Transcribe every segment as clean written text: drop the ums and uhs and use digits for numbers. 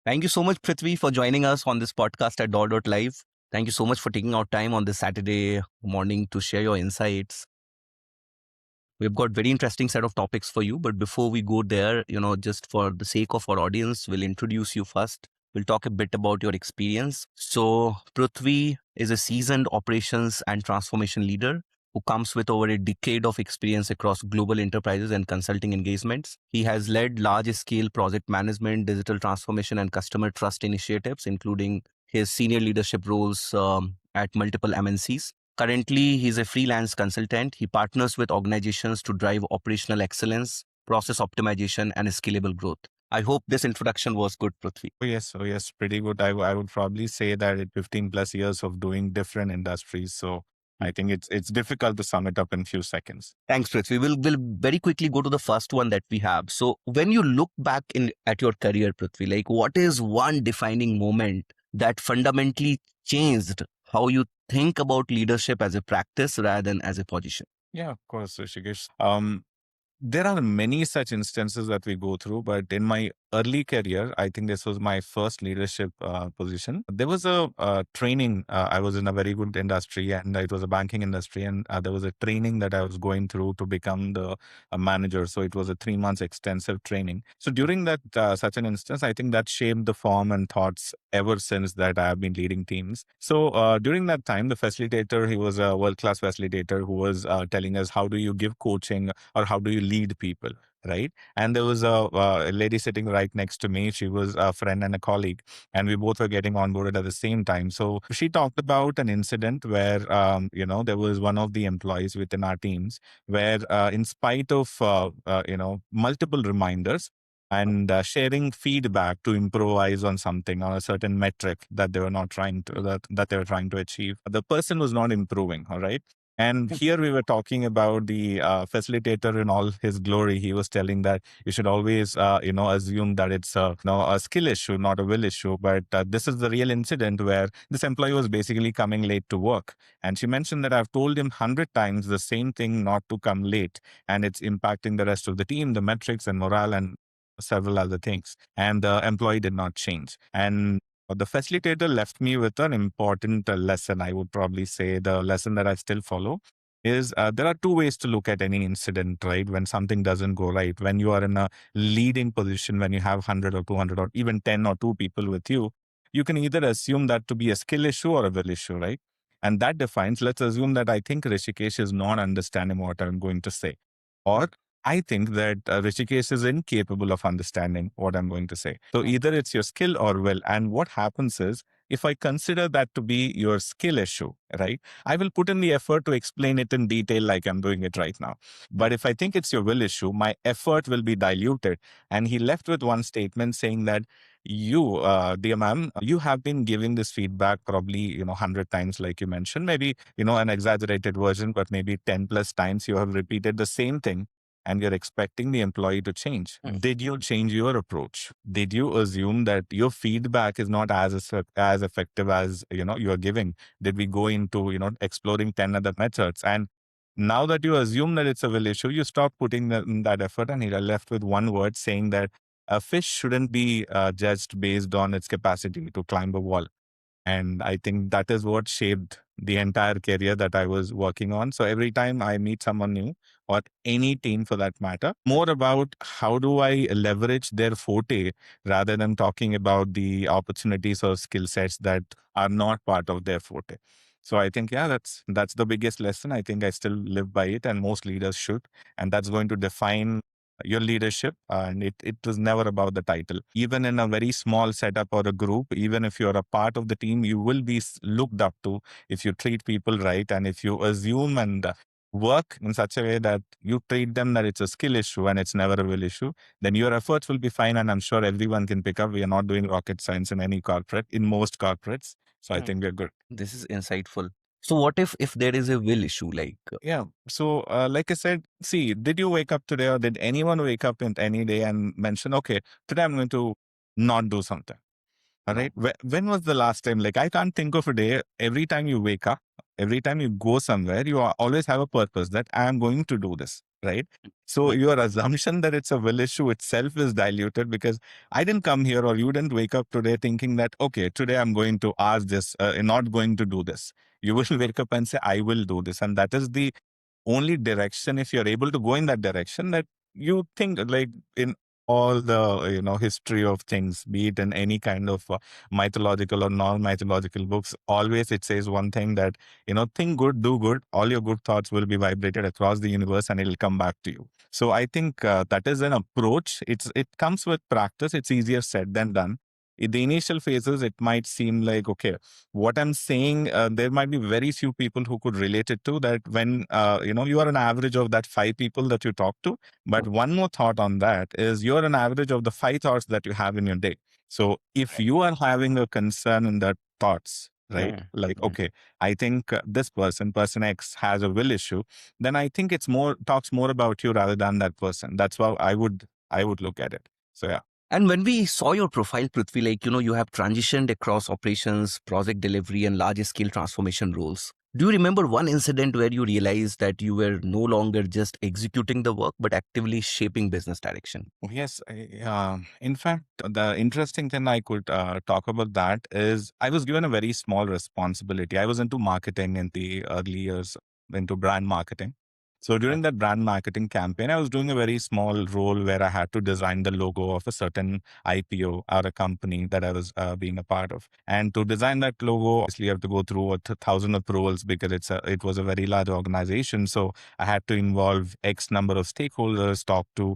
Thank you so much, Prithvi, for joining us on this podcast at Dawdle.live. Thank you so much for taking out time on this Saturday morning to share your insights. We've got very interesting set of topics for you. But before we go there, just for the sake of our audience, we'll introduce you first. We'll talk a bit about your experience. So Pruthvi is a seasoned operations and transformation leader who comes with over a decade of experience across global enterprises and consulting engagements. He has led large-scale project management, digital transformation, and customer trust initiatives, including his senior leadership roles at multiple MNCs. Currently, he's a freelance consultant. He partners with organizations to drive operational excellence, process optimization, and scalable growth. I hope this introduction was good, Prithvi. Oh yes, pretty good. I would probably say that it 15 plus years of doing different industries. So I think it's difficult to sum it up in few seconds. Thanks, Prithvi. We'll very quickly go to the first one that we have. So, when you look back at your career, Prithvi, like what is one defining moment that fundamentally changed how you think about leadership as a practice rather than as a position? Yeah, of course, Rishikesh. There are many such instances that we go through, but in my early career, I think this was my first leadership position. There was a training. I was in a very good industry, and it was a banking industry, and there was a training that I was going through to become the manager. So it was a 3 months extensive training. So during that such an instance, I think that shaped the form and thoughts ever since that I have been leading teams. So during that time, the facilitator, he was a world class facilitator who was telling us how do you give coaching or how do you lead people, right? And there was a lady sitting right next to me. She was a friend and a colleague, and we both were getting onboarded at the same time. So she talked about an incident where, there was one of the employees within our teams where, in spite of, multiple reminders, and sharing feedback to improvise on something on a certain metric that they were not trying to that they were trying to achieve, the person was not improving. All right. And here we were talking about the facilitator in all his glory. He was telling that you should always, assume that it's a skill issue, not a will issue. But this is the real incident where this employee was basically coming late to work. And she mentioned that I've told him 100 times the same thing, not to come late. And it's impacting the rest of the team, the metrics and morale and several other things. And the employee did not change. And the facilitator left me with an important lesson. I would probably say the lesson that I still follow is there are two ways to look at any incident, right? When something doesn't go right, when you are in a leading position, when you have 100 or 200 or even 10 or 2 people with you can either assume that to be a skill issue or a will issue, right? And that defines, let's assume that I think Rishikesh is not understanding what I'm going to say. Or I think that Rishikesh is incapable of understanding what I'm going to say. So either it's your skill or will. And what happens is, if I consider that to be your skill issue, right, I will put in the effort to explain it in detail like I'm doing it right now. But if I think it's your will issue, my effort will be diluted. And he left with one statement saying that you, dear ma'am, you have been giving this feedback probably, 100 times, like you mentioned, maybe, an exaggerated version, but maybe 10 plus times you have repeated the same thing and you're expecting the employee to change. Did you change your approach? Did you assume that your feedback is not as effective as you are giving? Did we go into exploring 10 other methods? And now that you assume that it's a will issue, you stop putting that effort, and you're left with one word saying that a fish shouldn't be judged based on its capacity to climb a wall. And I think that is what shaped the entire career that I was working on. So every time I meet someone new, or any team for that matter, more about how do I leverage their forte rather than talking about the opportunities or skill sets that are not part of their forte. So I think, yeah, that's the biggest lesson. I think I still live by it, and most leaders should. And that's going to define your leadership. And it was never about the title. Even in a very small setup or a group, even if you're a part of the team, you will be looked up to if you treat people right. And if you assume and work in such a way that you treat them that it's a skill issue and it's never a will issue, then your efforts will be fine. And I'm sure everyone can pick up. We are not doing rocket science in any corporate, in most corporates. So I think we're good. This is insightful. So, what if there is a will issue? Yeah. So, like I said, see, did you wake up today, or did anyone wake up in any day and mention, okay, today I'm going to not do something? All right. When was the last time? Like, I can't think of a day. Every time you wake up, every time you go somewhere, always have a purpose that I am going to do this. right? So your assumption that it's a will issue itself is diluted, because I didn't come here, or you didn't wake up today thinking that, okay, today I'm going to ask this, not going to do this. You will wake up and say, I will do this. And that is the only direction, if you're able to go in that direction, that you think, like, in all the history of things, be it in any kind of mythological or non-mythological books, always it says one thing, that think good, do good, all your good thoughts will be vibrated across the universe and it'll come back to you. So I think that is an approach. It comes with practice. It's easier said than done. In the initial phases, it might seem like, okay, what I'm saying, there might be very few people who could relate it to that. When you are an average of that 5 people that you talk to. But one more thought on that is, you're an average of the 5 thoughts that you have in your day. So if you are having a concern in that thoughts, right? Like, okay, I think this person X has a will issue, then I think it's more talks more about you rather than that person. That's how I would look at it. So yeah. And when we saw your profile, Prithvi, like, you have transitioned across operations, project delivery, and large scale transformation roles. Do you remember one incident where you realized that you were no longer just executing the work, but actively shaping business direction? Yes, in fact, the interesting thing I could talk about that is, I was given a very small responsibility. I was into marketing in the early years, into brand marketing. So during that brand marketing campaign, I was doing a very small role where I had to design the logo of a certain IPO or a company that I was being a part of. And to design that logo, obviously, you have to go through 1,000 approvals, because it was a very large organization. So I had to involve X number of stakeholders, talk to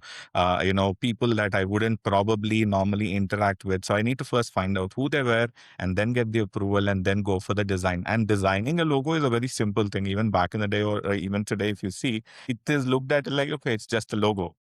people that I wouldn't probably normally interact with. So I need to first find out who they were, and then get the approval, and then go for the design. And designing a logo is a very simple thing. Even back in the day, or even today, if you see, it is looked at like, okay, it's just a logo.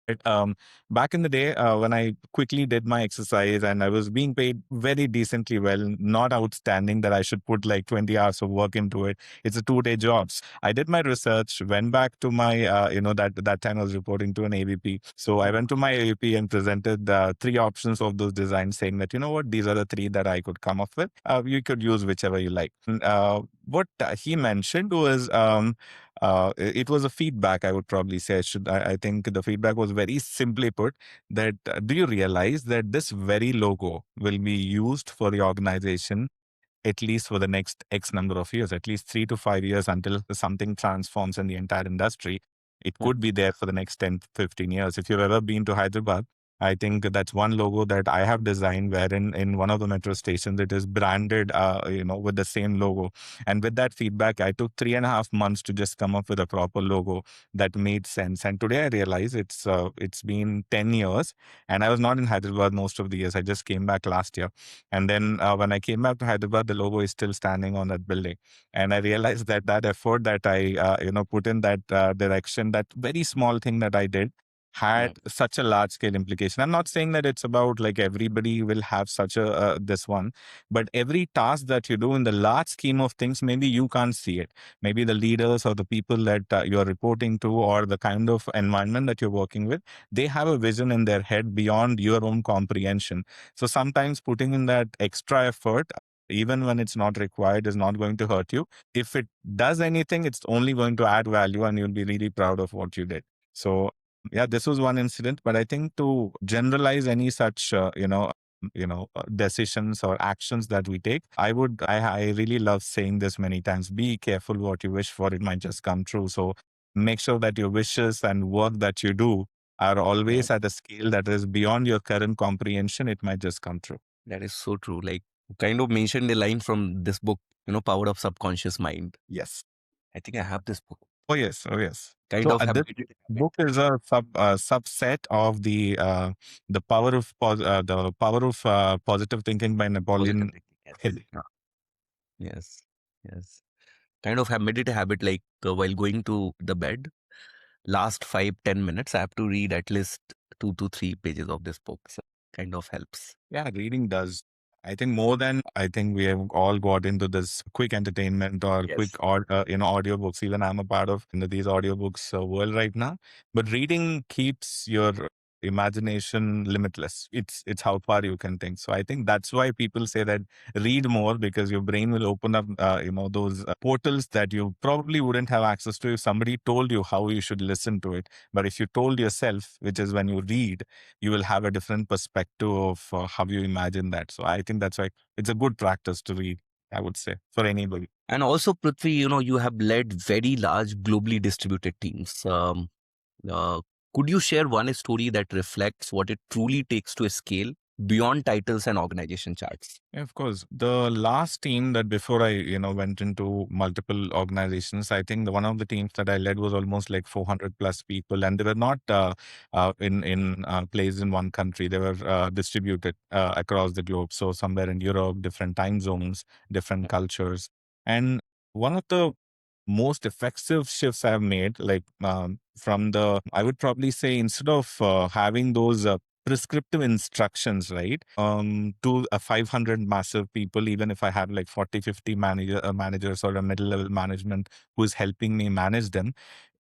Back in the day, when I quickly did my exercise and I was being paid very decently well, not outstanding that I should put like 20 hours of work into it. It's a 2-day job. I did my research, went back to my, that time I was reporting to an AVP. So I went to my AVP and presented the 3 options of those designs, saying that, you know what, these are the 3 that I could come up with. You could use whichever you like. And, what he mentioned was, it was a feedback, I would probably say. I think the feedback was very simply put, that do you realize that this very logo will be used for the organization at least for the next X number of years, at least 3 to 5 years, until something transforms in the entire industry. It could be there for the next 10, 15 years. If you've ever been to Hyderabad, I think that's one logo that I have designed, wherein in one of the metro stations, it is branded, with the same logo. And with that feedback, I took 3.5 months to just come up with a proper logo that made sense. And today I realize it's been 10 years, and I was not in Hyderabad most of the years. I just came back last year. And then when I came back to Hyderabad, the logo is still standing on that building. And I realized that that effort that I, put in that direction, that very small thing that I did, had such a large scale implication. I'm not saying that it's about like everybody will have such a this one, but every task that you do in the large scheme of things, maybe you can't see it. Maybe the leaders or the people that you're reporting to, or the kind of environment that you're working with, they have a vision in their head beyond your own comprehension. So sometimes putting in that extra effort, even when it's not required, is not going to hurt you. If it does anything, it's only going to add value, and you'll be really proud of what you did. So yeah, this was one incident, but I think to generalize any such, decisions or actions that we take, I really love saying this many times: be careful what you wish for; it might just come true. So make sure that your wishes and work that you do are always at a scale that is beyond your current comprehension. It might just come true. That is so true. Like, you kind of mentioned a line from this book, Power of Subconscious Mind. Yes. I think I have this book. Oh yes. Oh yes. Kind So of have this made it a habit. book is a subset of the power of positive thinking by Positive Napoleon thinking. Hill. Yes. Yes. Yes. Kind of have made it a habit, like while going to the bed, last 5-10 minutes, I have to read at least 2 to 3 pages of this book. So kind of helps. Yeah, reading does. I think more than I think we have all got into this quick entertainment or quick Yes. audiobooks. Even I'm a part of these audiobooks world right now. But reading keeps your imagination limitless. It's how far you can think. So I think that's why people say that read more, because your brain will open up, those portals that you probably wouldn't have access to if somebody told you how you should listen to it. But if you told yourself, which is when you read, you will have a different perspective of how you imagine that. So I think that's why it's a good practice to read, I would say, for anybody. And also, Prithvi, you have led very large, globally distributed teams. Uh, could you share one story that reflects what it truly takes to scale beyond titles and organization charts? Yeah, of course. The last team that before I, went into multiple organizations, I think one of the teams that I led was almost like 400 plus people, and they were not in placed in one country. They were distributed across the globe. So somewhere in Europe, different time zones, different cultures, and one of the most effective shifts I've made, like I would probably say, instead of having those prescriptive instructions, right, to a 500 massive people, even if I had like 40, 50 managers or a middle level management who is helping me manage them,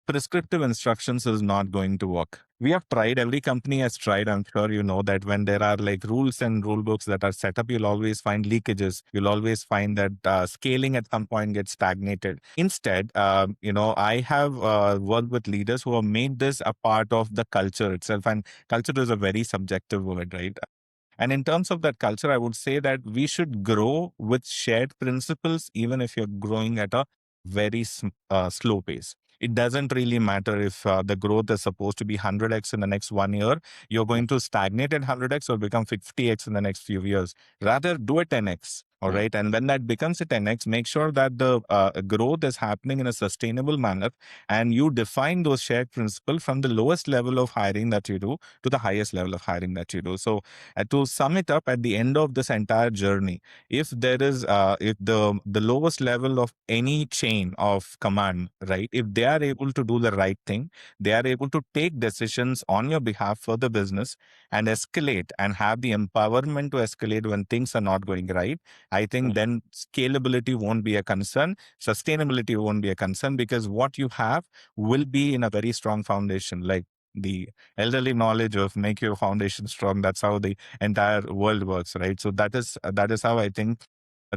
prescriptive instructions is not going to work. We have tried, every company has tried. I'm sure you know that when there are like rules and rule books that are set up, you'll always find leakages. You'll always find that scaling at some point gets stagnated. Instead, I have worked with leaders who have made this a part of the culture itself. And culture is a very subjective word, right? And in terms of that culture, I would say that we should grow with shared principles, even if you're growing at a very slow pace. It doesn't really matter if the growth is supposed to be 100x in the next 1 year. You're going to stagnate at 100x or become 50x in the next few years. Rather, do a 10x. All right. And when that becomes a 10x, make sure that the growth is happening in a sustainable manner. And you define those shared principles from the lowest level of hiring that you do to the highest level of hiring that you do. So to sum it up, at the end of this entire journey, if there is if the lowest level of any chain of command, right, if they are able to do the right thing, they are able to take decisions on your behalf for the business and escalate and have the empowerment to escalate when things are not going right, I think then scalability won't be a concern, sustainability won't be a concern, because what you have will be in a very strong foundation. Like the elderly knowledge of make your foundation strong, that's how the entire world works, right? So that is how I think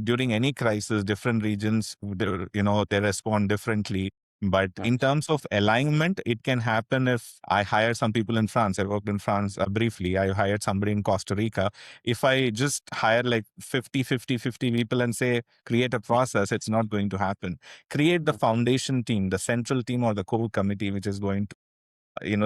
during any crisis, different regions, they respond differently. But in terms of alignment, it can happen if I hire some people in France. I worked in France briefly. I hired somebody in Costa Rica. If I just hire like 50 people and say, create a process, it's not going to happen. Create the foundation team, the central team or the core committee, which is going to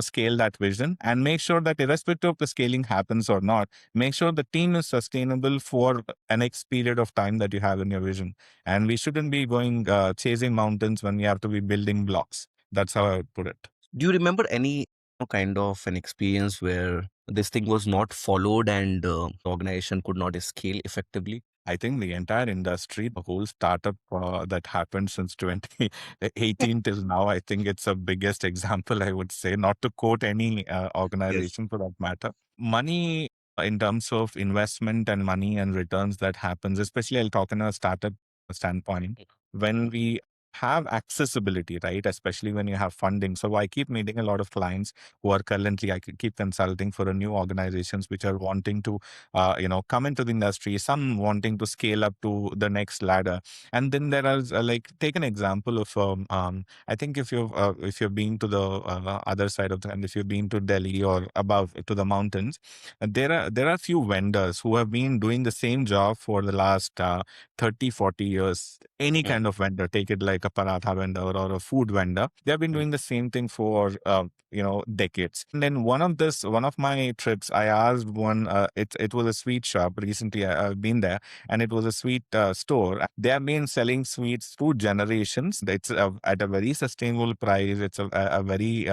scale that vision, and make sure that irrespective of the scaling happens or not, make sure the team is sustainable for an X period of time that you have in your vision. And we shouldn't be going chasing mountains when we have to be building blocks. That's how I would put it. Do you remember any kind of an experience where this thing was not followed and the organization could not scale effectively? I think the entire industry, the whole startup that happened since 2018 till now, I think it's the biggest example, I would say, not to quote any Yes. organization for that matter. Money in terms of investment and money and returns that happens, especially I'll talk in a startup standpoint, when we have accessibility, right? Especially when you have funding. So I keep meeting a lot of clients who are currently, I keep consulting for a new organizations which are wanting to come into the industry, some wanting to scale up to the next ladder. And then there are like, take an example of I think if you've been to the other side of the, and if you've been to Delhi or above to the mountains, there are few vendors who have been doing the same job for the last 30 40 years. Any kind of vendor, take it like a paratha vendor or a food vendor, they have been doing the same thing for decades. And then one of my trips, I asked one, it was a sweet shop. Recently, I've been there, and it was a sweet store. They have been selling sweets through generations. It's at a very sustainable price. It's a very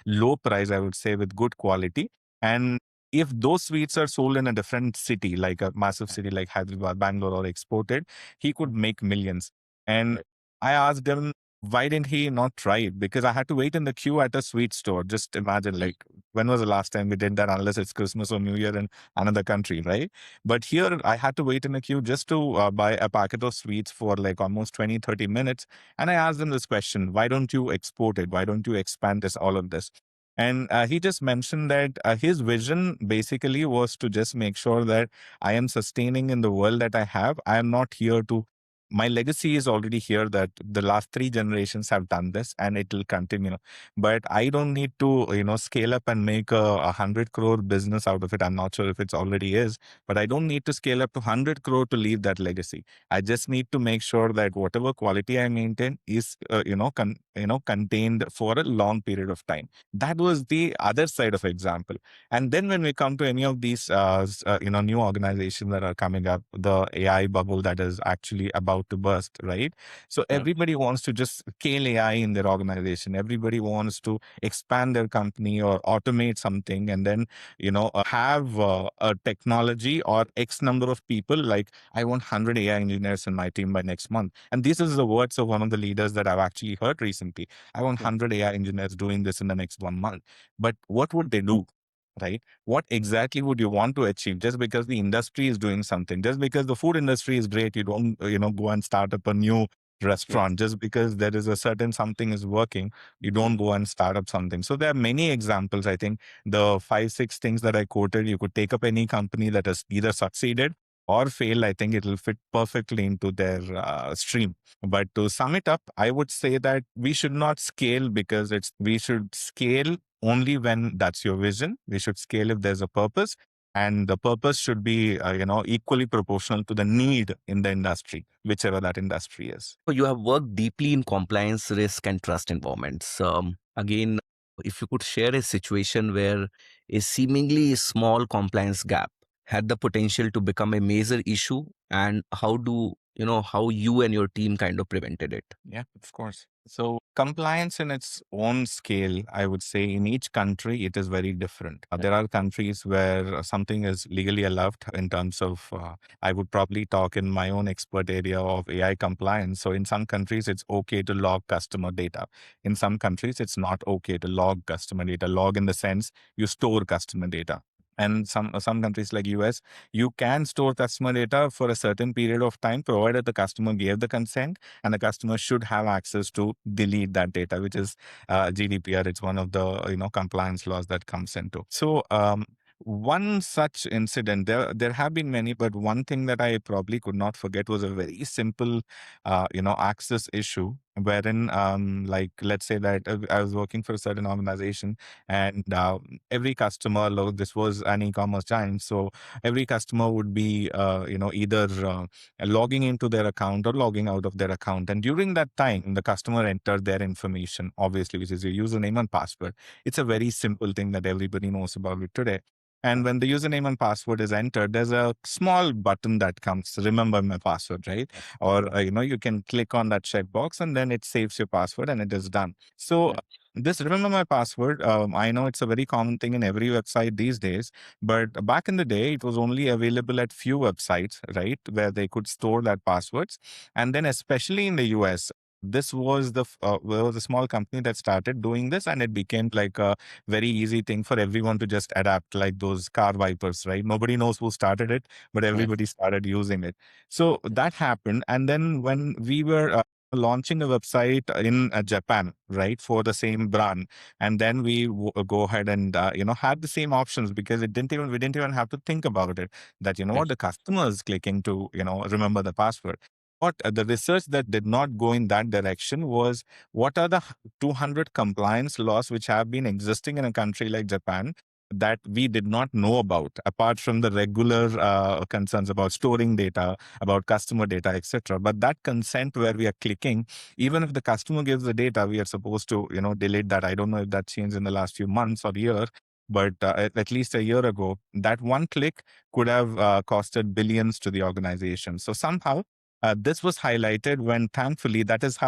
low price, I would say, with good quality. And if those sweets are sold in a different city, like a massive city like Hyderabad, Bangalore, or exported, he could make millions. And I asked him, why didn't he not try it? Because I had to wait in the queue at a sweet store. Just imagine, like, when was the last time we did that, unless it's Christmas or New Year in another country, right? But here I had to wait in a queue just to buy a packet of sweets for like almost 20, 30 minutes. And I asked them this question, why don't you export it? Why don't you expand this, all of this? And he just mentioned that his vision basically was to just make sure that I am sustaining in the world that I have. I am not here to, my legacy is already here, that the last three generations have done this and it will continue. But I don't need to, scale up and make a 100 crore business out of it. I'm not sure if it's already is, but I don't need to scale up to 100 crore to leave that legacy. I just need to make sure that whatever quality I maintain is, contained for a long period of time. That was the other side of example. And then when we come to any of these, new organizations that are coming up, the AI bubble that is actually about to burst, right? So everybody wants to just scale AI in their organization. Everybody wants to expand their company or automate something, and then have a technology or X number of people. Like, I want 100 AI engineers in my team by next month. And this is the words of one of the leaders that I've actually heard recently. I want 100 AI engineers doing this in the next 1 month. But what would they do? Right? What exactly would you want to achieve? Just because the industry is doing something, just because the food industry is great, you don't, go and start up a new restaurant. Just because there is a certain something is working, you don't go and start up something. So there are many examples. I think the 5, 6 things that I quoted, you could take up any company that has either succeeded or failed. I think it will fit perfectly into their stream. But to sum it up, I would say that we should not scale because we should scale only when that's your vision. We should scale if there's a purpose, and the purpose should be, equally proportional to the need in the industry, whichever that industry is. So you have worked deeply in compliance, risk, and trust environments. Again, if you could share a situation where a seemingly small compliance gap had the potential to become a major issue, and how you and your team kind of prevented it? Yeah, of course. So compliance in its own scale, I would say in each country, it is very different. There are countries where something is legally allowed in terms of, I would probably talk in my own expert area of AI compliance. So in some countries, it's okay to log customer data. In some countries, it's not okay to log customer data. Log in the sense you store customer data. And some countries like US, you can store customer data for a certain period of time, provided the customer gave the consent, and the customer should have access to delete that data, which is GDPR. It's one of the compliance laws that comes into. So one such incident, there have been many, but one thing that I probably could not forget was a very simple, access issue. Wherein, like, let's say that I was working for a certain organization, and every customer, this was an e-commerce giant, so every customer would be, either logging into their account or logging out of their account. And during that time, the customer entered their information, obviously, which is your username and password. It's a very simple thing that everybody knows about it today. And when the username and password is entered, there's a small button that comes, remember my password, right? Or, you can click on that checkbox and then it saves your password and it is done. So this remember my password, I know it's a very common thing in every website these days, but back in the day, it was only available at few websites, right? Where they could store that passwords. And then especially in the US, this was there was a small company that started doing this, and it became like a very easy thing for everyone to just adapt, like those car wipers, right? Nobody knows who started it, but everybody started using it. So that happened. And then when we were launching a website in Japan, right, for the same brand, and then we go ahead and had the same options, because we didn't even have to think about it, that what the customer is clicking to remember the password. What the research that did not go in that direction was, what are the 200 compliance laws which have been existing in a country like Japan that we did not know about, apart from the regular concerns about storing data, about customer data, etc. But that consent where we are clicking, even if the customer gives the data, we are supposed to delete that. I don't know if that changed in the last few months or year, but at least a year ago, that one click could have costed billions to the organization. So somehow this was highlighted when, thankfully, that is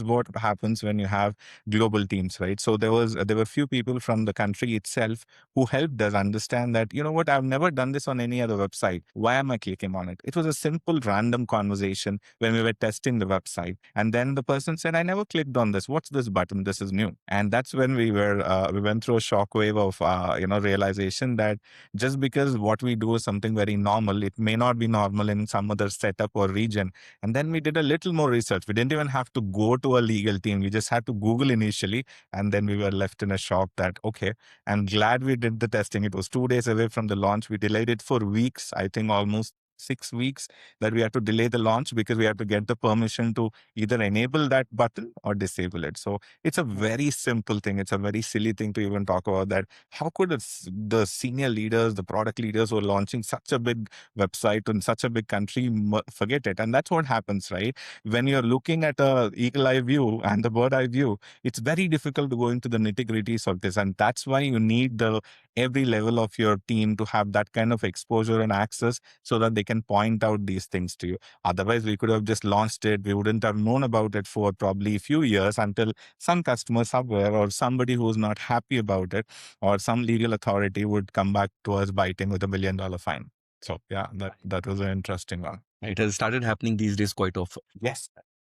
what happens when you have global teams, right? So there were few people from the country itself who helped us understand that, what, I've never done this on any other website. Why am I clicking on it? It was a simple random conversation when we were testing the website. And then the person said, I never clicked on this. What's this button? This is new. And that's when we went through a shockwave of, realization that just because what we do is something very normal, it may not be normal in some other setup or region. And then we did a little more research. We didn't even have to go to a legal team. We just had to Google initially. And then we were left in a shock that, okay, I'm glad we did the testing. It was 2 days away from the launch. We delayed it for weeks, I think almost 6 weeks, that we had to delay the launch because we had to get the permission to either enable that button or disable it. So it's a very simple thing. It's a very silly thing to even talk about that. How could the senior leaders, the product leaders who are launching such a big website in such a big country forget it? And that's what happens, right? When you're looking at a eagle eye view and the bird eye view, it's very difficult to go into the nitty gritties of this. And that's why you need the every level of your team to have that kind of exposure and access so that they can point out these things to you. Otherwise, we could have just launched it. We wouldn't have known about it for probably a few years until some customer somewhere or somebody who's not happy about it or some legal authority would come back to us biting with $1 million fine. So yeah, that was an interesting one. It has started happening these days quite often. Yes.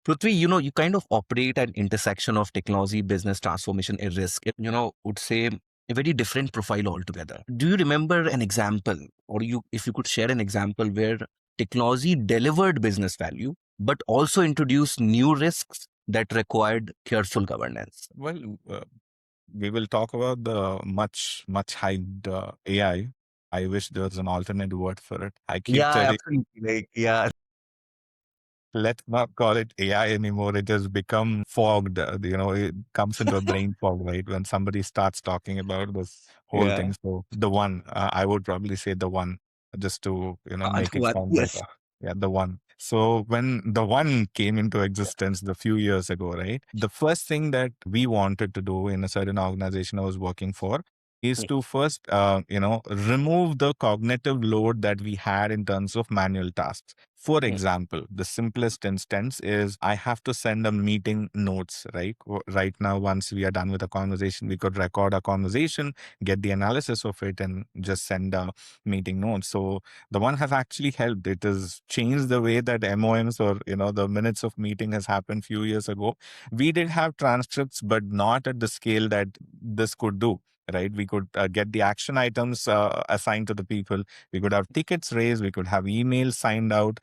Prithvi, you kind of operate at intersection of technology, business transformation, and risk. Would say a very different profile altogether. Do you remember an example, or if you could share an example where technology delivered business value, but also introduced new risks that required careful governance? Well, we will talk about the much hyped AI. I wish there was an alternate word for it. I keep Yeah, telling, absolutely. Like, yeah, let's not call it AI anymore. It has become fogged. It comes into a brain fog, right? When somebody starts talking about this whole yeah. thing. So the one, I would probably say the one, just to, make it sound Yes. better. Yeah, the one. So when the one came into existence a few years ago, right? The first thing that we wanted to do in a certain organization I was working for is to first, remove the cognitive load that we had in terms of manual tasks. For example, the simplest instance is I have to send a meeting notes, right? Right now, once we are done with a conversation, we could record a conversation, get the analysis of it, and just send a meeting notes. So the one has actually helped. It has changed the way that MOMs or, the minutes of meeting has happened few years ago. We did have transcripts, but not at the scale that this could do. Right, we could get the action items assigned to the people. We could have tickets raised. We could have emails signed out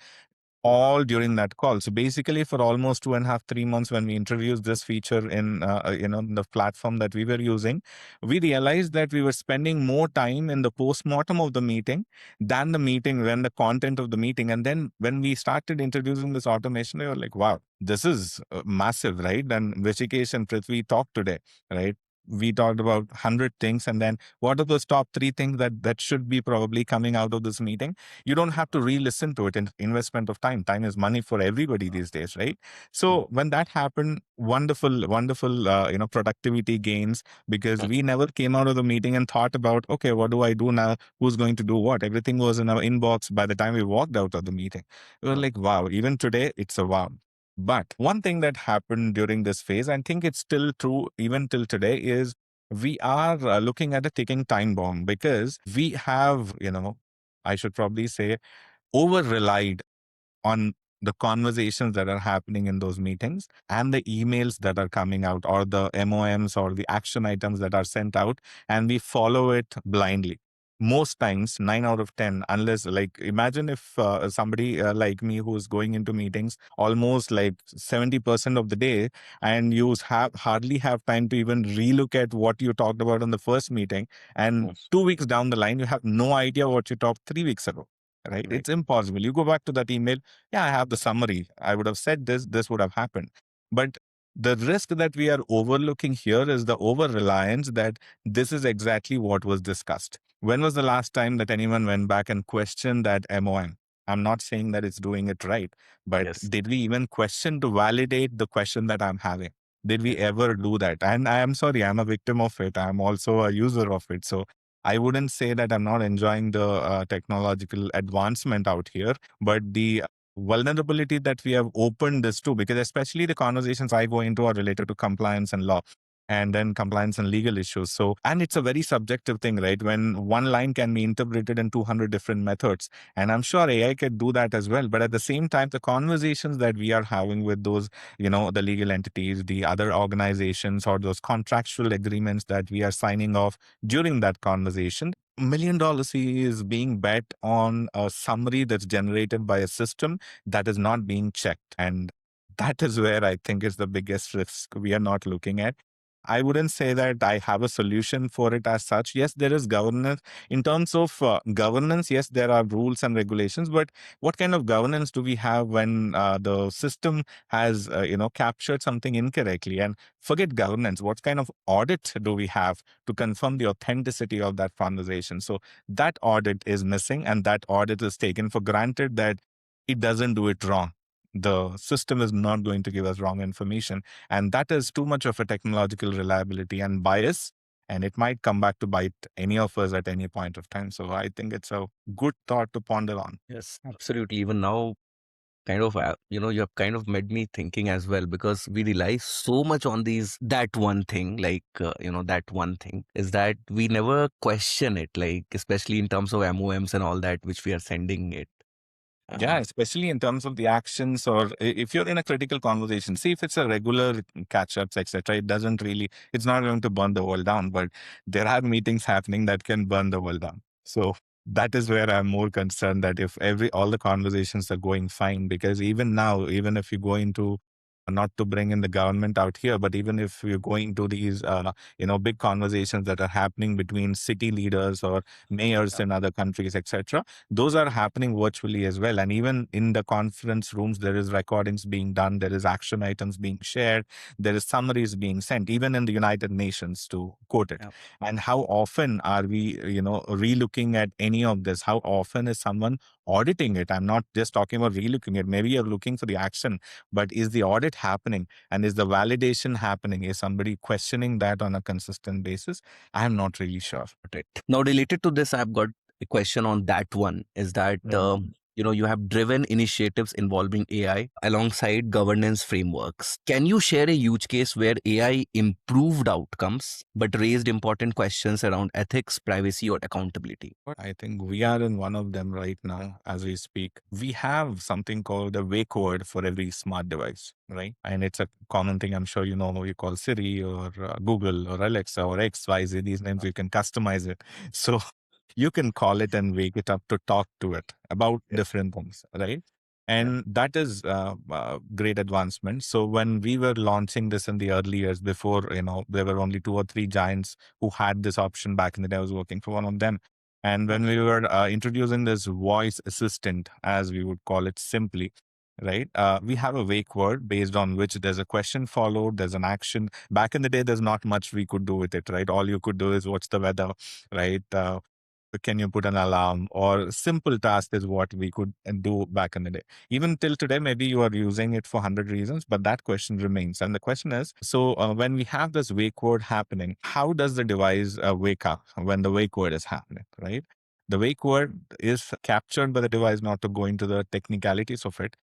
all during that call. So basically, for almost 2.5, 3 months, when we introduced this feature in the platform that we were using, we realized that we were spending more time in the post-mortem of the meeting than the meeting, when the content of the meeting. And then when we started introducing this automation, we were like, wow, this is massive, right? And Rishikesh and Pruthvi talked today, right? We talked about 100 things, and then what are those top 3 things that should be probably coming out of this meeting? You don't have to re-listen to it. In investment of time is money for everybody these days, right? So when that happened, wonderful productivity gains, because we never came out of the meeting and thought about, okay, what do I do now, who's going to do what? Everything was in our inbox by the time we walked out of the meeting. We were like, wow, even today it's a wow. But one thing that happened during this phase, I think it's still true even till today, is we are looking at a ticking time bomb, because we have, I should probably say, over relied on the conversations that are happening in those meetings and the emails that are coming out, or the MOMs or the action items that are sent out, and we follow it blindly. Most times, 9 out of 10, unless, like, imagine if somebody like me who's going into meetings almost like 70% of the day, and you hardly have time to even relook at what you talked about in the first meeting. And 2 weeks down the line, you have no idea what you talked 3 weeks ago. Right? It's impossible. You go back to that email. Yeah, I have the summary. I would have said this would have happened. But the risk that we are overlooking here is the over reliance that this is exactly what was discussed. When was the last time that anyone went back and questioned that MOM? I'm not saying that it's doing it right, but Yes. did we even question to validate the question that I'm having? Did we ever do that? And I am sorry, I'm a victim of it. I'm also a user of it. So I wouldn't say that I'm not enjoying the technological advancement out here, but the vulnerability that we have opened this to, because especially the conversations I go into are related to compliance and law, and then compliance and legal issues. So, and it's a very subjective thing, right? When one line can be interpreted in 200 different methods. And I'm sure AI could do that as well. But at the same time, the conversations that we are having with those, the legal entities, the other organizations, or those contractual agreements that we are signing off during that conversation, $1 million fee is being bet on a summary that's generated by a system that is not being checked. And that is where I think is the biggest risk we are not looking at. I wouldn't say that I have a solution for it as such. Yes, there is governance. In terms of governance, yes, there are rules and regulations, but what kind of governance do we have when the system has, captured something incorrectly? And forget governance. What kind of audit do we have to confirm the authenticity of that conversation? So that audit is missing, and that audit is taken for granted that it doesn't do it wrong. The system is not going to give us wrong information. And that is too much of a technological reliability and bias. And it might come back to bite any of us at any point of time. So I think it's a good thought to ponder on. Yes, absolutely. Even now, you have kind of made me thinking as well, because we rely so much on these, that one thing, that one thing is that we never question it, like, especially in terms of MOMs and all that, which we are sending it. Yeah, especially in terms of the actions, or if you're in a critical conversation, see if it's a regular catch ups, etc. It doesn't really, it's not going to burn the world down, but there are meetings happening that can burn the world down. So that is where I'm more concerned that if all the conversations are going fine, because even now, even if you go into, not to bring in the government out here, but even if you're going to these, big conversations that are happening between city leaders or mayors in other countries, etc., those are happening virtually as well. And even in the conference rooms, there is recordings being done, there is action items being shared, there is summaries being sent, even in the United Nations, to quote it. Yeah. And how often are we, relooking at any of this? How often is someone auditing it? I'm not just talking about relooking it. Maybe you're looking for the action, but is the audit happening? And is the validation happening? Is somebody questioning that on a consistent basis? I'm not really sure. Right. Now, related to this, I've got a question on that one, is that, you have driven initiatives involving AI alongside governance frameworks. Can you share a use case where AI improved outcomes but raised important questions around ethics, privacy, or accountability? But I think we are in one of them right now as we speak. We have something called a wake word for every smart device, right? And it's a common thing. I'm sure you know, we call Siri or Google or Alexa or XYZ. These names, you can customize it. So you can call it and wake it up to talk to it about different things, right? And that is great advancement. So when we were launching this in the early years, before, there were only 2 or 3 giants who had this option back in the day. I was working for one of them. And when we were introducing this voice assistant, as we would call it simply, right? We have a wake word based on which there's a question followed, there's an action. Back in the day, there's not much we could do with it, right? All you could do is what's the weather, right? Can you put an alarm, or simple task is what we could do back in the day. Even till today, maybe you are using it for 100 reasons, but that question remains. And the question is, so when we have this wake word happening, how does the device wake up when the wake word is happening, right? The wake word is captured by the device, not to go into the technicalities of it,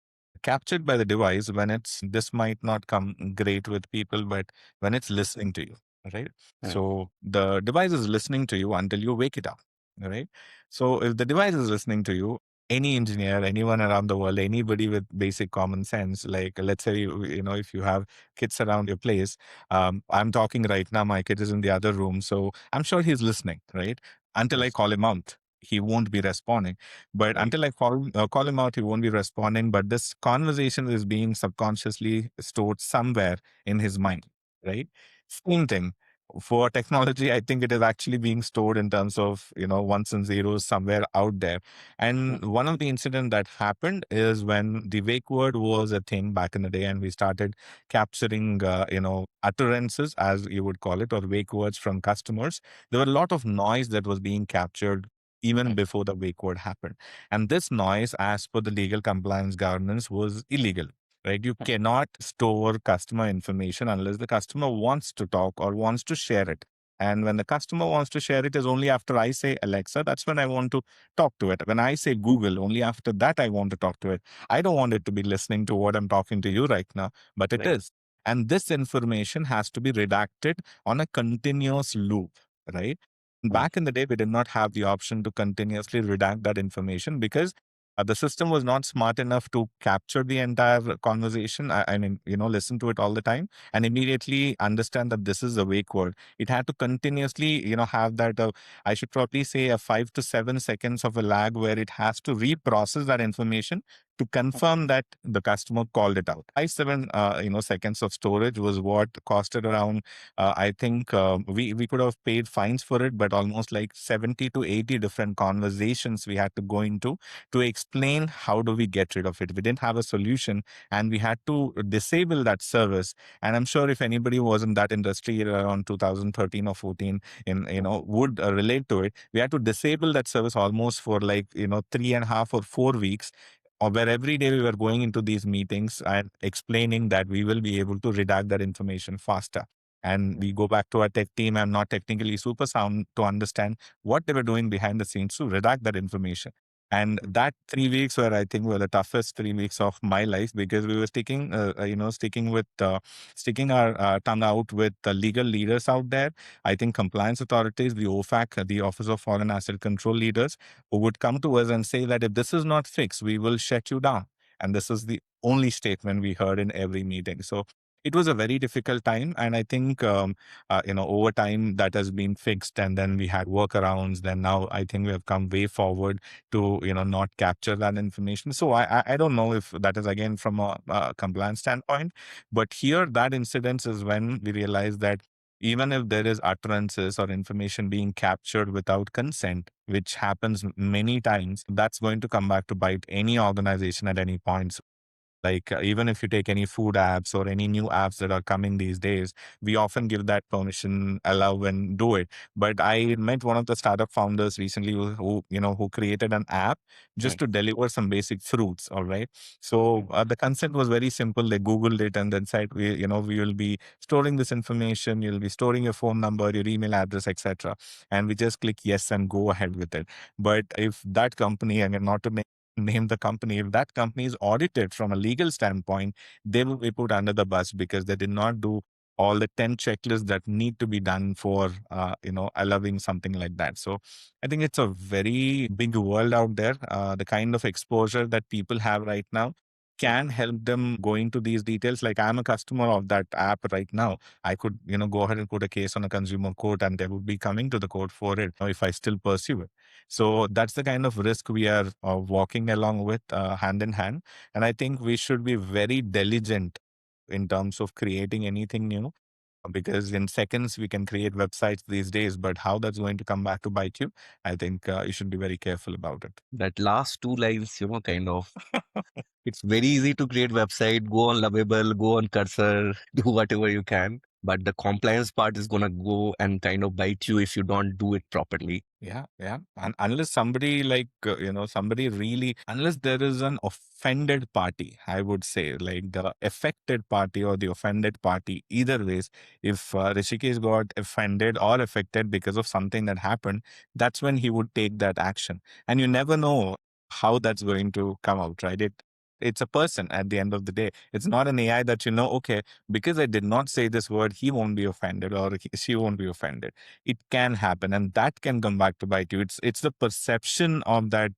captured by the device when this might not come great with people, but when it's listening to you, right? So the device is listening to you until you wake it up, right? So if the device is listening to you, any engineer, anyone around the world, anybody with basic common sense, like let's say, if you have kids around your place, I'm talking right now, my kid is in the other room. So I'm sure he's listening, right? Until I call him out, he won't be responding. But until I call him out, he won't be responding. But this conversation is being subconsciously stored somewhere in his mind, right? Same thing for technology. I think it is actually being stored in terms of, ones and zeros somewhere out there. And one of the incident that happened is when the wake word was a thing back in the day, and we started capturing, utterances, as you would call it, or wake words from customers. There were a lot of noise that was being captured even before the wake word happened. And this noise, as per the legal compliance governance, was illegal, right? You cannot store customer information unless the customer wants to talk or wants to share it. And when the customer wants to share it is only after I say Alexa, that's when I want to talk to it. When I say Google, only after that I want to talk to it. I don't want it to be listening to what I'm talking to you right now, but it is. And this information has to be redacted on a continuous loop, right? Back in the day, we did not have the option to continuously redact that information because The system was not smart enough to capture the entire conversation. I mean, listen to it all the time and immediately understand that this is a wake word. It had to continuously, have that, I should probably say, a 5 to 7 seconds of a lag where it has to reprocess that information to confirm that the customer called it out. 5 7 seconds of storage was what costed around. I think we could have paid fines for it, but almost like 70 to 80 different conversations we had to go into to explain how do we get rid of it. We didn't have a solution, and we had to disable that service. And I'm sure if anybody was in that industry around 2013 or 14, would relate to it. We had to disable that service almost for like 3.5 or 4 weeks, or where every day we were going into these meetings and explaining that we will be able to redact that information faster. And we go back to our tech team. I'm not technically super sound to understand what they were doing behind the scenes to redact that information. And that 3 weeks were, I think, were the toughest 3 weeks of my life, because we were sticking our tongue out with the legal leaders out there. I think compliance authorities, the OFAC, the Office of Foreign Asset Control leaders, who would come to us and say that if this is not fixed, we will shut you down. And this is the only statement we heard in every meeting. So it was a very difficult time. And I think, over time that has been fixed. And then we had workarounds. Then now I think we have come way forward to, not capture that information. So I don't know if that is again from a compliance standpoint, but here that incident is when we realized that even if there is utterances or information being captured without consent, which happens many times, that's going to come back to bite any organization at any point. Like even if you take any food apps or any new apps that are coming these days, we often give that permission, allow and do it. But I met one of the startup founders recently who created an app just to deliver some basic fruits. All right. So the consent was very simple. They Googled it and then said, we will be storing this information. You'll be storing your phone number, your email address, etc. And we just click yes and go ahead with it. But if that company, and not to name the company, if that company is audited from a legal standpoint, they will be put under the bus because they did not do all the 10 checklists that need to be done for allowing something like that. So I think it's a very big world out there. The kind of exposure that people have right now can help them go into these details. Like I'm a customer of that app right now. I could go ahead and put a case on a consumer court, and they would be coming to the court for it if I still pursue it. So that's the kind of risk we are walking along with, hand in hand. And I think we should be very diligent in terms of creating anything new, because in seconds we can create websites these days, but how that's going to come back to bite you, I think you should be very careful about it. That last two lines, kind of, it's very easy to create website, go on Lovable, go on Cursor, do whatever you can. But the compliance part is going to go and kind of bite you if you don't do it properly. Yeah, yeah. And unless somebody like, somebody really, unless there is an offended party, I would say, like the affected party or the offended party, either ways, if Rishikesh got offended or affected because of something that happened, that's when he would take that action. And you never know how that's going to come out, right? It's a person at the end of the day. It's not an AI that, okay, because I did not say this word, he won't be offended or she won't be offended. It can happen, and that can come back to bite you. It's the perception of that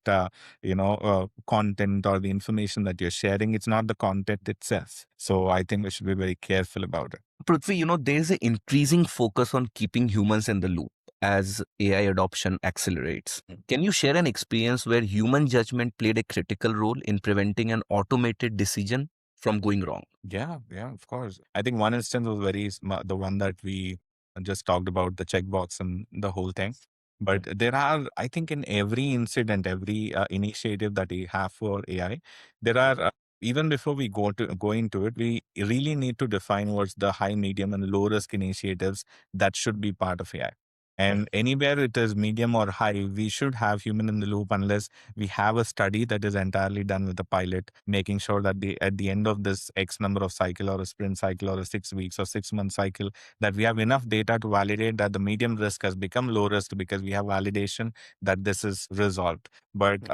content or the information that you're sharing. It's not the content itself. So I think we should be very careful about it. Prithvi, there's an increasing focus on keeping humans in the loop as AI adoption accelerates. Can you share an experience where human judgment played a critical role in preventing an automated decision from going wrong? Yeah, yeah, of course. I think one instance was the one that we just talked about, the checkbox and the whole thing. But there are, I think, in every incident, every initiative that we have for AI, there are, even before we go into it, we really need to define what's the high, medium, and low risk initiatives that should be part of AI. And anywhere it is medium or high, we should have human in the loop, unless we have a study that is entirely done with a pilot, making sure that at the end of this X number of cycle or a sprint cycle or a 6 weeks or 6 month cycle, that we have enough data to validate that the medium risk has become low risk, because we have validation that this is resolved. But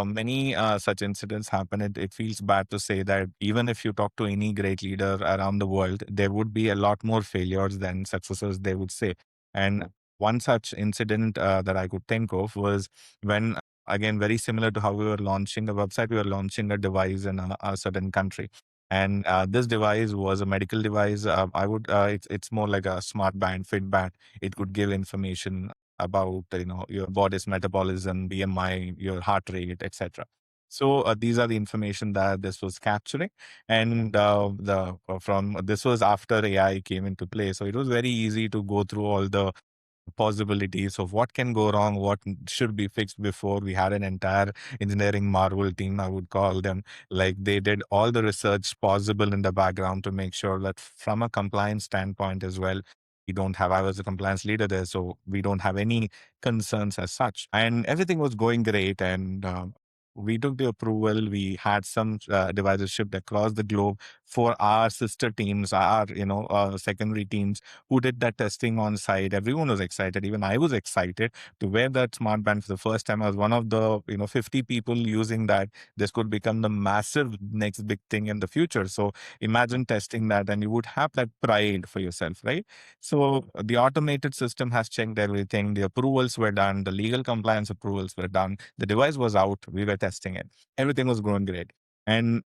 many such incidents happen. It feels bad to say that even if you talk to any great leader around the world, there would be a lot more failures than successes, they would say. And one such incident that I could think of was when again, very similar to how we were launching a website, we were launching a device in a certain country. And this device was a medical device. It's more like a smart band, fit band. It could give information about, your body's metabolism, BMI, your heart rate, etc. So these are the information that this was capturing, and the from this was after AI came into play. So it was very easy to go through all the possibilities of what can go wrong, what should be fixed before. We had an entire engineering marvel team, I would call them. Like they did all the research possible in the background to make sure that from a compliance standpoint as well, we don't have, I was a compliance leader there, so we don't have any concerns as such. And everything was going great. And we took the approval. We had some devices shipped across the globe for our sister teams, our, secondary teams who did that testing on site. Everyone was excited. Even I was excited to wear that smart band for the first time. I was one of the 50 people using that. This could become the massive next big thing in the future. So imagine testing that, and you would have that pride for yourself, right? So the automated system has checked everything. The approvals were done. The legal compliance approvals were done. The device was out. We were testing it. Everything was going great. And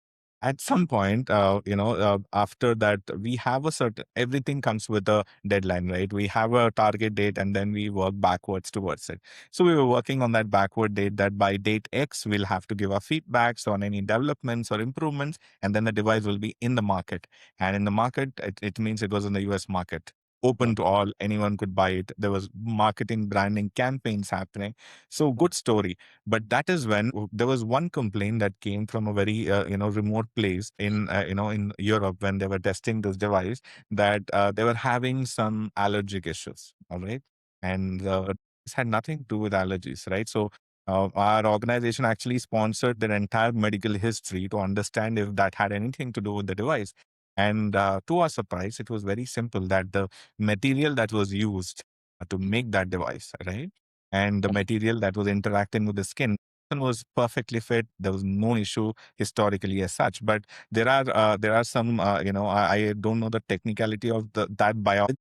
at some point, after that, we have a certain, everything comes with a deadline, right? We have a target date and then we work backwards towards it. So we were working on that backward date, that by date X, we'll have to give our feedbacks on any developments or improvements, and then the device will be in the market. And in the market, it means it was in the US market. Open to all, anyone could buy it. There was marketing, branding campaigns happening. So good story. But that is when there was one complaint that came from a very remote place in in Europe when they were testing this device, that they were having some allergic issues. All right, and this had nothing to do with allergies, right? So. Our organization actually sponsored their entire medical history to understand if that had anything to do with the device. And to our surprise, it was very simple that the material that was used to make that device, right? And the material that was interacting with the skin was perfectly fit. There was no issue historically as such. But there are some I don't know the technicality of that biology,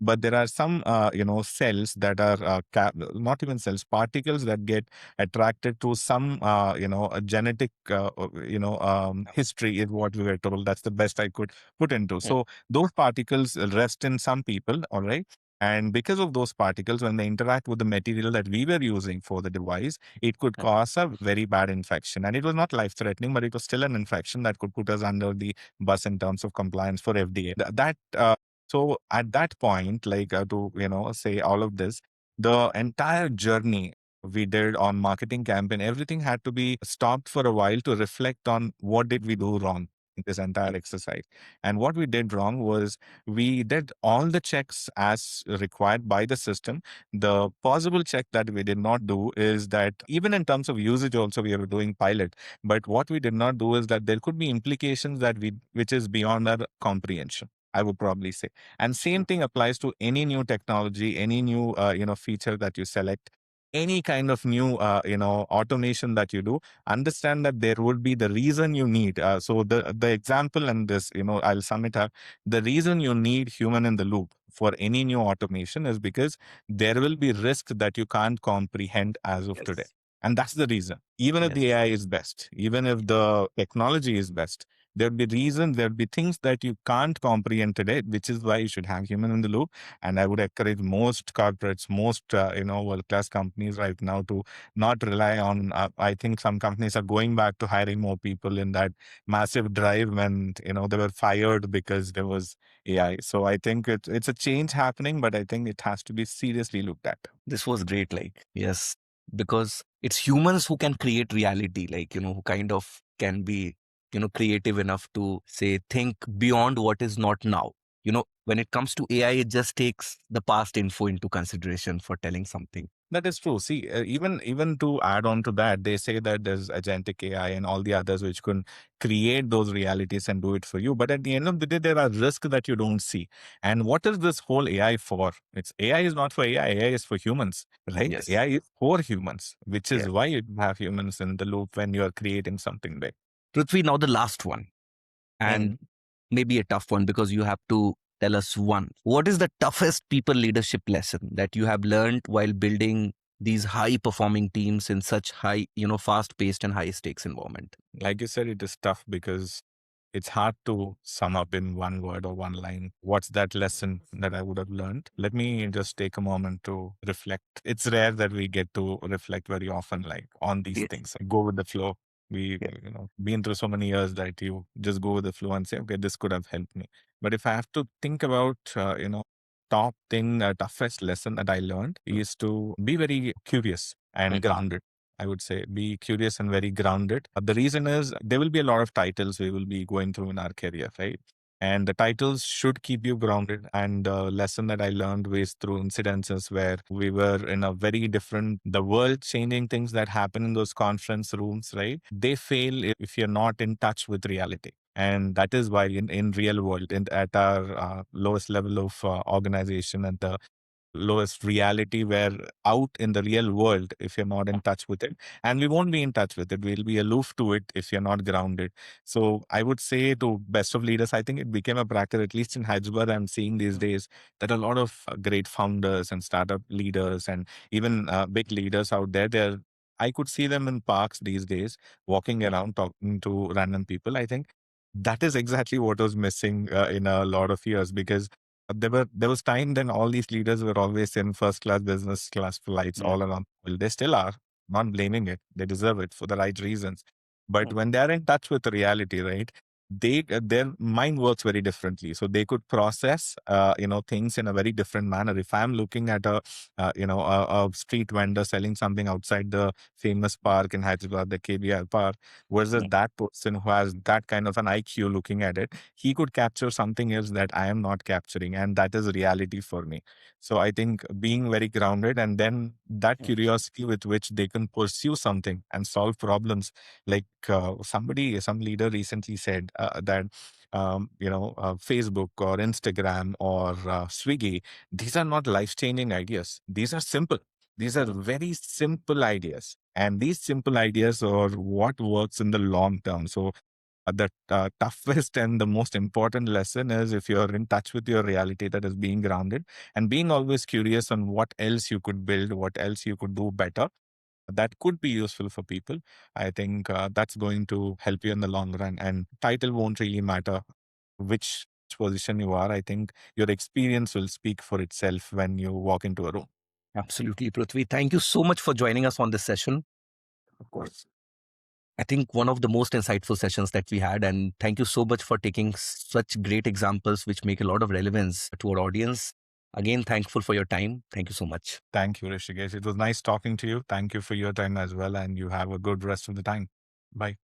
but there are some cells that are not even cells, particles that get attracted to some a genetic history is what we were told. That's the best I could put into. So those particles rest in some people, all right. And because of those particles, when they interact with the material that we were using for the device, it could cause a very bad infection. And it was not life threatening, but it was still an infection that could put us under the bus in terms of compliance for FDA. So at that point, like to say all of this, the entire journey we did on marketing campaign, everything had to be stopped for a while to reflect on what did we do wrong in this entire exercise. And what we did wrong was we did all the checks as required by the system. The possible check that we did not do is that even in terms of usage also we were doing pilot. But what we did not do is that there could be implications which is beyond our comprehension, I would probably say. And same thing applies to any new technology, any new feature that you select, any kind of new automation that you do. Understand that there would be the reason you need. So the example and this, I'll sum it up. The reason you need human in the loop for any new automation is because there will be risk that you can't comprehend as of today. And that's the reason. Even if the AI is best, even if the technology is best, there'll be reasons, there'll be things that you can't comprehend today, which is why you should have human in the loop. And I would encourage most corporates, most world-class companies right now to not rely on. I think some companies are going back to hiring more people in that massive drive when they were fired because there was AI. So I think it's a change happening, but I think it has to be seriously looked at. This was great. Yes, because it's humans who can create reality, who kind of can be, creative enough to say, think beyond what is not now. When it comes to AI, it just takes the past info into consideration for telling something. That is true. See, even to add on to that, they say that there's agentic AI and all the others which can create those realities and do it for you. But at the end of the day, there are risks that you don't see. And what is this whole AI for? It's AI is not for AI. AI is for humans, right? Yes. AI is for humans, which is Yeah. why you have humans in the loop when you are creating something big. Prithvi, now the last one, and maybe a tough one because you have to tell us one. What is the toughest people leadership lesson that you have learned while building these high performing teams in such high, fast paced and high stakes environment? Like you said, it is tough because it's hard to sum up in one word or one line. What's that lesson that I would have learned? Let me just take a moment to reflect. It's rare that we get to reflect very often, like on these Yes. things. Go with the flow. We, Yeah. been through so many years that you just go with the flow and say, okay, this could have helped me. But if I have to think about, top thing, toughest lesson that I learned Mm, is to be very curious and mm, grounded. I would say be curious and very grounded. The reason is there will be a lot of titles we will be going through in our career, right? And the titles should keep you grounded. And the lesson that I learned was through incidences where we were in a very different, the world changing things that happen in those conference rooms, right? They fail if you're not in touch with reality. And that is why in real world, at our lowest level of organization, at the lowest reality, where out in the real world, if you're not in touch with it, and we won't be in touch with it, we'll be aloof to it if you're not grounded. So I would say to best of leaders, I think it became a practice, at least in Hyderabad, I'm seeing these mm, days that a lot of great founders and startup leaders and even big leaders out there, I could see them in parks these days, walking mm, around, talking to random people. I think that is exactly what was missing in a lot of years, because there was time then all these leaders were always in first class, business class flights mm, all around. Well, they still are. Not blaming it. They deserve it for the right reasons. But mm, when they're in touch with the reality, right? Their mind works very differently, so they could process things in a very different manner. If I'm looking at a street vendor selling something outside the famous park in Hyderabad, the KBR park, versus mm, that person who has that kind of an IQ looking at it, he could capture something else that I am not capturing. And that is reality for me. So I think being very grounded, and then that mm, curiosity with which they can pursue something and solve problems. Like some leader recently said that, Facebook or Instagram or Swiggy, these are not life changing ideas. These are simple. These are mm, very simple ideas. And these simple ideas are what works in the long term. So the toughest and the most important lesson is, if you're in touch with your reality, that is being grounded and being always curious on what else you could build, what else you could do better. That could be useful for people. I think that's going to help you in the long run. And title won't really matter which position you are. I think your experience will speak for itself when you walk into a room. absolutely, Prithvi. Thank you so much for joining us on this session. Of course. I think one of the most insightful sessions that we had. And thank you so much for taking such great examples, which make a lot of relevance to our audience. Again, thankful for your time. Thank you so much. Thank you, Rishikesh. It was nice talking to you. Thank you for your time as well. And you have a good rest of the time. Bye.